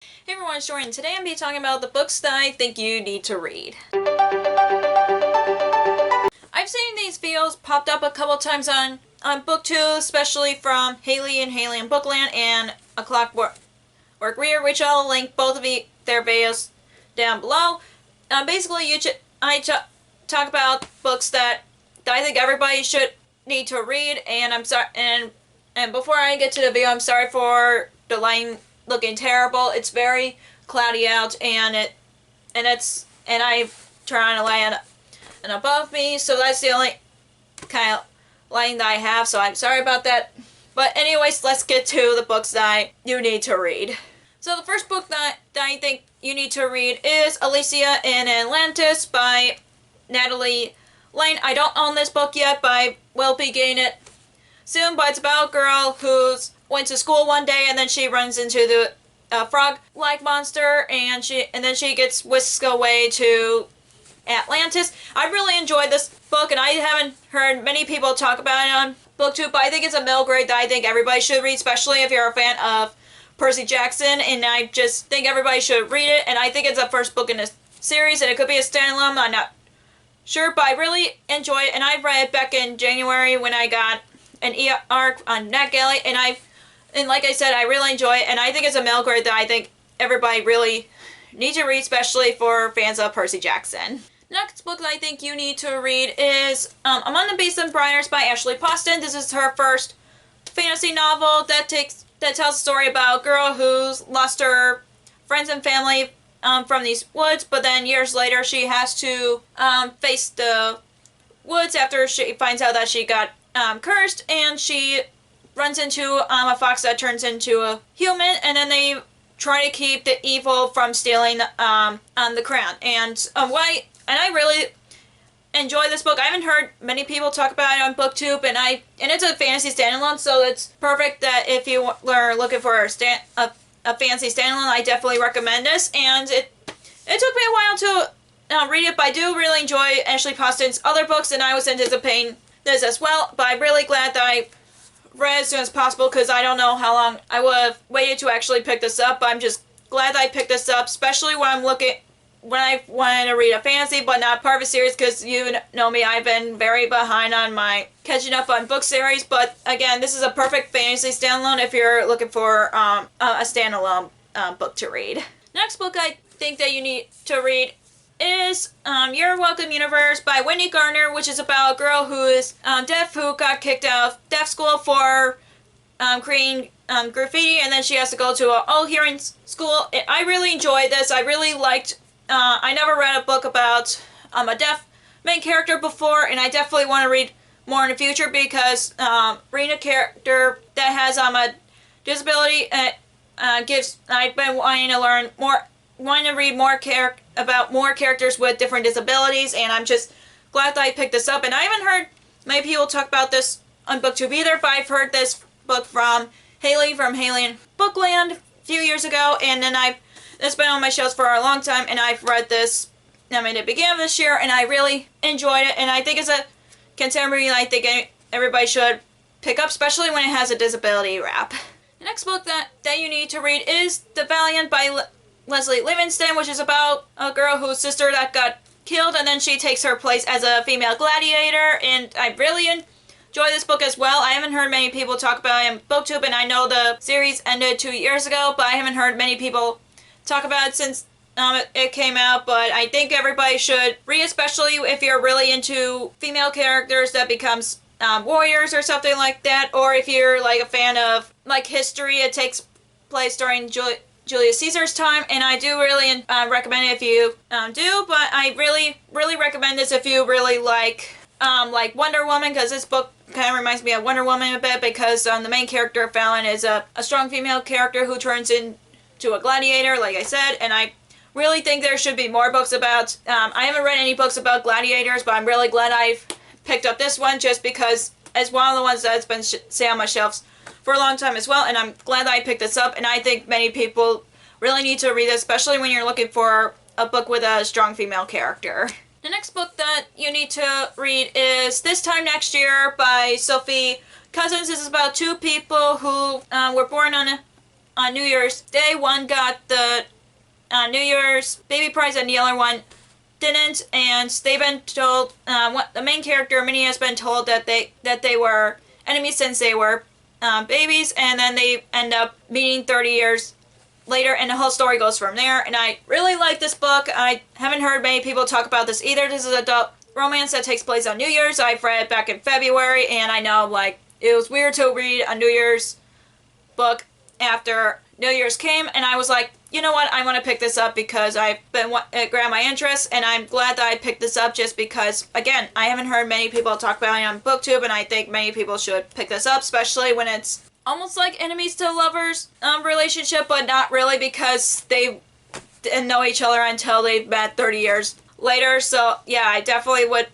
Hey everyone, it's Jordan. Today I'm going to be talking about the books that I think you need to read. I've seen these videos popped up a couple times on BookTube, especially from Haley and Bookland and A Clockwork Reader, which I'll link both of their videos down below. Basically, I talk about books that I think everybody should need to read, and I'm sorry. And before I get to the video, I'm sorry for the lighting looking terrible. It's very cloudy out, and I've turned on a light and above me, so that's the only kind of lighting that I have. So I'm sorry about that. But anyways, let's get to the books that you need to read. So the first book that I think you need to read is Alicia and Atlantis by Natalie Lane. I don't own this book yet, but I will be getting it soon. But it's about a girl who went to school one day, and then she runs into the frog-like monster, and then she gets whisked away to Atlantis. I really enjoyed this book, and I haven't heard many people talk about it on BookTube, but I think it's a middle grade that I think everybody should read, especially if you're a fan of Percy Jackson, and I just think everybody should read it, and I think it's the first book in the series, and it could be a standalone, I'm not sure, but I really enjoy it, and I read it back in January when I got an e-arc on NetGalley, and like I said, I really enjoy it, and I think it's a middle grade that I think everybody really needs to read, especially for fans of Percy Jackson. Next book that I think you need to read is Among the Beasts and Briars by Ashley Poston. This is her first fantasy novel that tells a story about a girl who's lost her friends and family from these woods, but then years later she has to face the woods after she finds out that she got cursed, and she runs into a fox that turns into a human, and then they try to keep the evil from stealing the crown. And I really enjoy this book. I haven't heard many people talk about it on BookTube, and it's a fantasy standalone, so it's perfect that if you are looking for a fantasy standalone, I definitely recommend this. And it took me a while to read it, but I do really enjoy Ashley Poston's other books, and I was anticipating this as well. But I'm really glad that I read as soon as possible, because I don't know how long I would have waited to actually pick this up, but I'm just glad that I picked this up, especially when I wanted to read a fantasy but not part of a series, because you know me, I've been very behind on my catching up on book series. But again, this is a perfect fantasy standalone if you're looking for a standalone book to read. Next book I think that you need to read is Your Welcome Universe by Wendy Gardner, which is about a girl who is deaf, who got kicked out of deaf school for creating graffiti, and then she has to go to an all-hearing school. I really enjoyed this. I really liked I never read a book about a deaf main character before, and I definitely want to read more in the future, because reading a character that has a disability I've been wanting to learn more, wanting to read more about more characters with different disabilities, and I'm just glad that I picked this up. And I haven't heard many people talk about this on BookTube either, but I've heard this book from Haley and Bookland a few years ago, and then it's been on my shelves for a long time, and I've read this at the beginning of this year, and I really enjoyed it, and I think it's a contemporary I think everybody should pick up, especially when it has a disability wrap. The next book that you need to read is The Valiant by Leslie Livingston, which is about a girl whose sister that got killed, and then she takes her place as a female gladiator, and I really enjoy this book as well. I haven't heard many people talk about it in BookTube, and I know the series ended 2 years ago, but I haven't heard many people talk about it since it came out. But I think everybody should read, especially if you're really into female characters that becomes warriors or something like that, or if you're like a fan of like history. It takes place during Julius Caesar's time, and I do really recommend it if you do. But I really recommend this if you really like Wonder Woman, because this book kind of reminds me of Wonder Woman a bit, because the main character, Fallon, is a strong female character who turns into a gladiator, like I said, and I really think there should be more books about, I haven't read any books about gladiators, but I'm really glad I've picked up this one, just because it's one of the ones that's been sitting on my shelves for a long time as well, and I'm glad that I picked this up, and I think many people really need to read this, especially when you're looking for a book with a strong female character. The next book that you need to read is This Time Next Year by Sophie Cousins. This is about two people who were born on on New Year's Day. One got the New Year's baby prize and the other one didn't, and they've been told, the main character, Minnie, has been told that they were enemies since they were babies, and then they end up meeting 30 years later, and the whole story goes from there. And I really like this book. I haven't heard many people talk about this either. This is an adult romance that takes place on New Year's. I've read it back in February, and I know, like, it was weird to read a New Year's book after New Year's came, and I was like, you know what, I want to pick this up because it grabbed my interest, and I'm glad that I picked this up just because, again, I haven't heard many people talk about it on BookTube, and I think many people should pick this up, especially when it's almost like enemies to lovers relationship, but not really because they didn't know each other until they met 30 years later. So yeah, I definitely would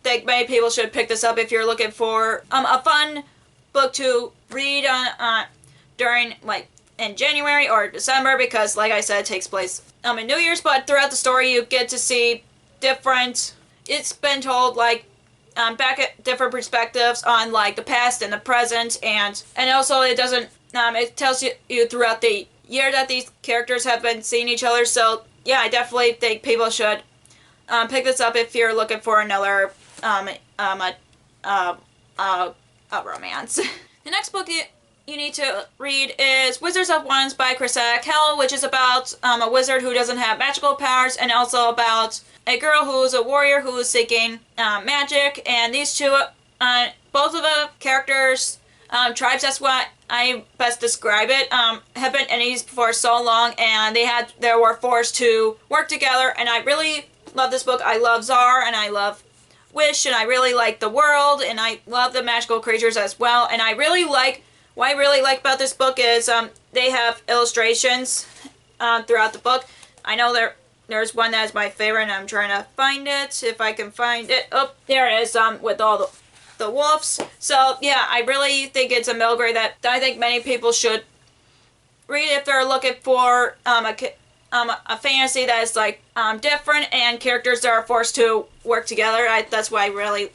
think many people should pick this up if you're looking for a fun book to read during, like, in January or December, because like I said, it takes place in New Year's, but throughout the story you get to see different, it's been told, like, back at different perspectives on, like, the past and the present, and also it doesn't it tells you throughout the year that these characters have been seeing each other. So yeah, I definitely think people should pick this up if you're looking for another romance. The next book you need to read is Wizards of Wands by Christina Kell, which is about a wizard who doesn't have magical powers, and also about a girl who's a warrior who is seeking magic. And these two, both of the characters, tribes, that's what I best describe it, have been enemies for so long, and they were forced to work together. And I really love this book. I love Czar, and I love Wish, and I really like the world, and I love the magical creatures as well. And what I really like about this book is they have illustrations throughout the book. I know there's one that is my favorite, and I'm trying to find it, if I can find it. Oh, there it is, with all the wolves. So yeah, I really think it's a middle grade that I think many people should read if they're looking for a fantasy that is, like, different, and characters that are forced to work together. That's what I really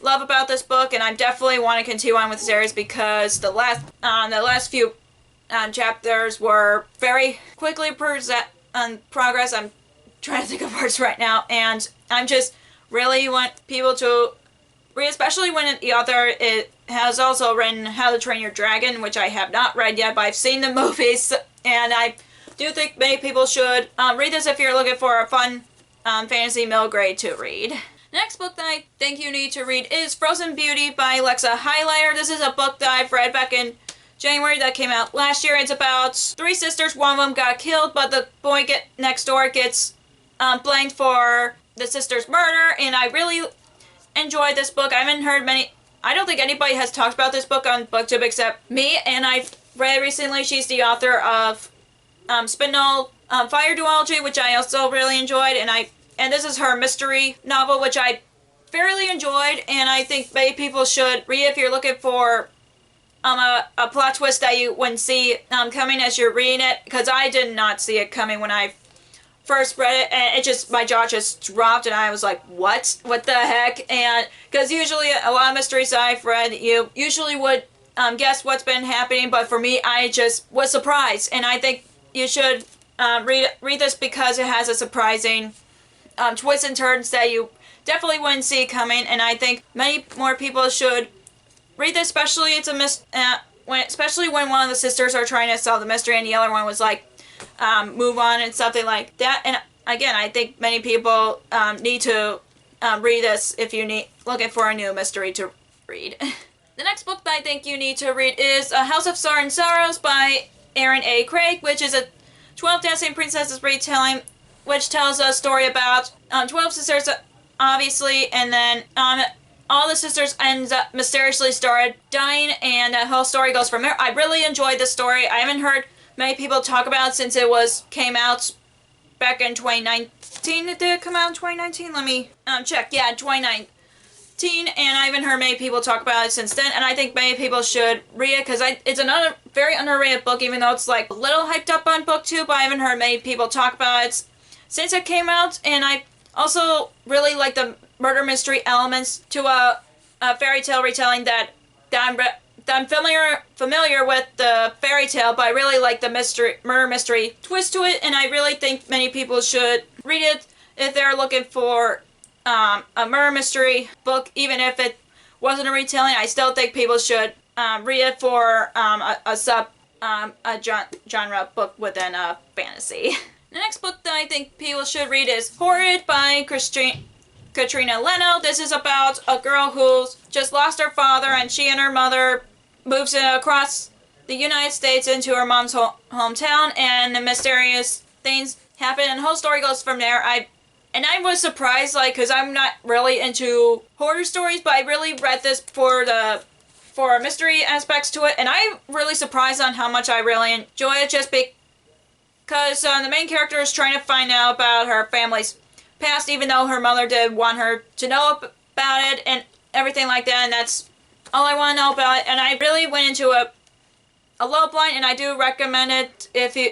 love about this book, and I definitely want to continue on with the series because the last few chapters were very quickly progress. I'm trying to think of words right now, and I'm just really want people to read, especially when the author has also written How to Train Your Dragon, which I have not read yet, but I've seen the movies, and I do think many people should read this if you're looking for a fun fantasy middle grade to read. The next book that I think you need to read is Frozen Beauty by Lexa Highlighter. This is a book that I've read back in January that came out last year. It's about three sisters. One of them got killed, but the boy next door gets blamed for the sister's murder, and I really enjoyed this book. I haven't heard I don't think anybody has talked about this book on BookTube except me, and I've read it recently. She's the author of Spindle Fire Duology, which I also really enjoyed, and this is her mystery novel, which I fairly enjoyed, and I think many people should read if you're looking for a plot twist that you wouldn't see coming as you're reading it, because I did not see it coming when I first read it, and my jaw just dropped, and I was like, what the heck? And because usually a lot of mysteries I've read, you usually would guess what's been happening, but for me, I just was surprised, and I think you should read this because it has a surprising twists and turns that you definitely wouldn't see coming, and I think many more people should read this, especially especially when one of the sisters are trying to solve the mystery and the other one was like, move on and something like that. And again, I think many people need to read this if you're looking for a new mystery to read. The next book that I think you need to read is House of Sorrow and Sorrows by Aaron A. Craig, which is a 12 Dancing Princesses retelling, which tells a story about 12 sisters, obviously, and then all the sisters ends up mysteriously started dying, and the whole story goes from there. I really enjoyed this story. I haven't heard many people talk about it since it came out back in 2019. Did it come out in 2019? Let me check. Yeah, 2019. And I haven't heard many people talk about it since then, and I think many people should read it because it's another very underrated book, even though it's like a little hyped up on BookTube, but I haven't heard many people talk about it since it came out. And I also really like the murder mystery elements to a fairy tale retelling that I'm familiar with the fairy tale, but I really like the murder mystery twist to it, and I really think many people should read it if they're looking for a murder mystery book. Even if it wasn't a retelling, I still think people should read it for a genre book within fantasy. The next book that I think people should read is Horrid by Katrina Leno. This is about a girl who's just lost her father, and she and her mother moves across the United States into her mom's hometown, and mysterious things happen, and the whole story goes from there. I was surprised, like, because I'm not really into horror stories, but I really read this for mystery aspects to it, and I'm really surprised on how much I really enjoy it, just because the main character is trying to find out about her family's past, even though her mother did want her to know about it and everything like that, and that's all I want to know about it. And I really went into a low blind, and I do recommend it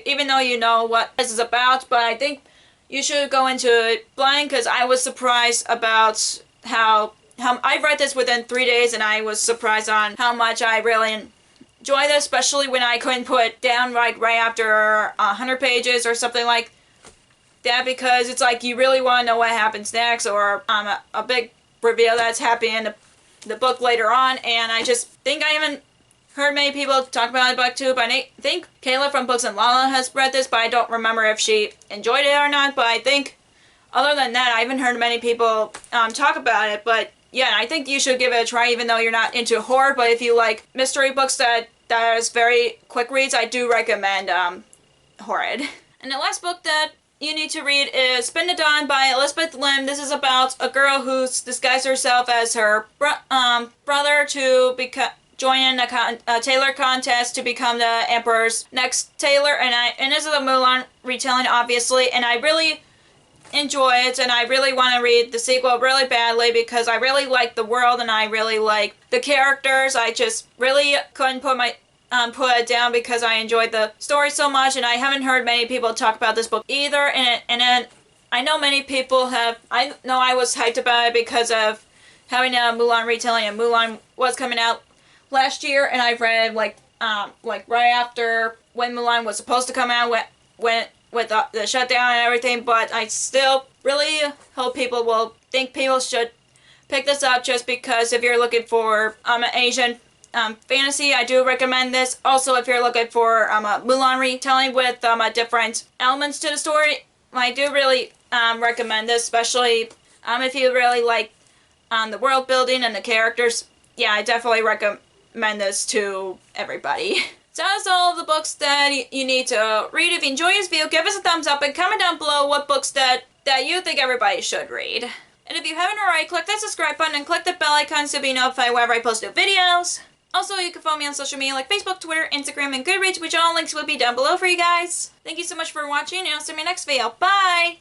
even though you know what this is about, but I think you should go into it blind, because I was surprised about how I read this within 3 days, and I was surprised on how much I really enjoy this, especially when I couldn't put it down right after 100 pages or something like that, because it's like you really want to know what happens next, or a big reveal that's happening in the book later on. And I just think I haven't heard many people talk about the book too, but I think Kayla from Books and Lala has read this, but I don't remember if she enjoyed it or not. But I think other than that, I haven't heard many people talk about it. But yeah, I think you should give it a try, even though you're not into horror. But if you like mystery books that is very quick reads, I do recommend Horrid. And the last book that you need to read is Spin the Dawn by Elizabeth Lim. This is about a girl who's disguised herself as her brother to join in a tailor contest to become the Emperor's next tailor. And this is a Mulan retelling, obviously, and I really enjoy it, and I really want to read the sequel really badly, because I really like the world and I really like the characters. I just really couldn't put it down because I enjoyed the story so much, and I haven't heard many people talk about this book either. And I know many people have. I know I was hyped about it because of having a Mulan retelling, and Mulan was coming out last year, and I read like right after when Mulan was supposed to come out, when with the shutdown and everything. But I still really hope people should pick this up, just because if you're looking for an Asian fantasy, I do recommend this. Also, if you're looking for a Mulan retelling with different elements to the story, I do really recommend this, especially if you really like the world building and the characters. Yeah, I definitely recommend this to everybody. So that's all of the books that you need to read. If you enjoy this video, give us a thumbs up and comment down below what books that you think everybody should read. And if you haven't already, click that subscribe button and click the bell icon to be notified whenever I post new videos. Also, you can follow me on social media like Facebook, Twitter, Instagram, and Goodreads, which all links will be down below for you guys. Thank you so much for watching, and I'll see you in my next video. Bye!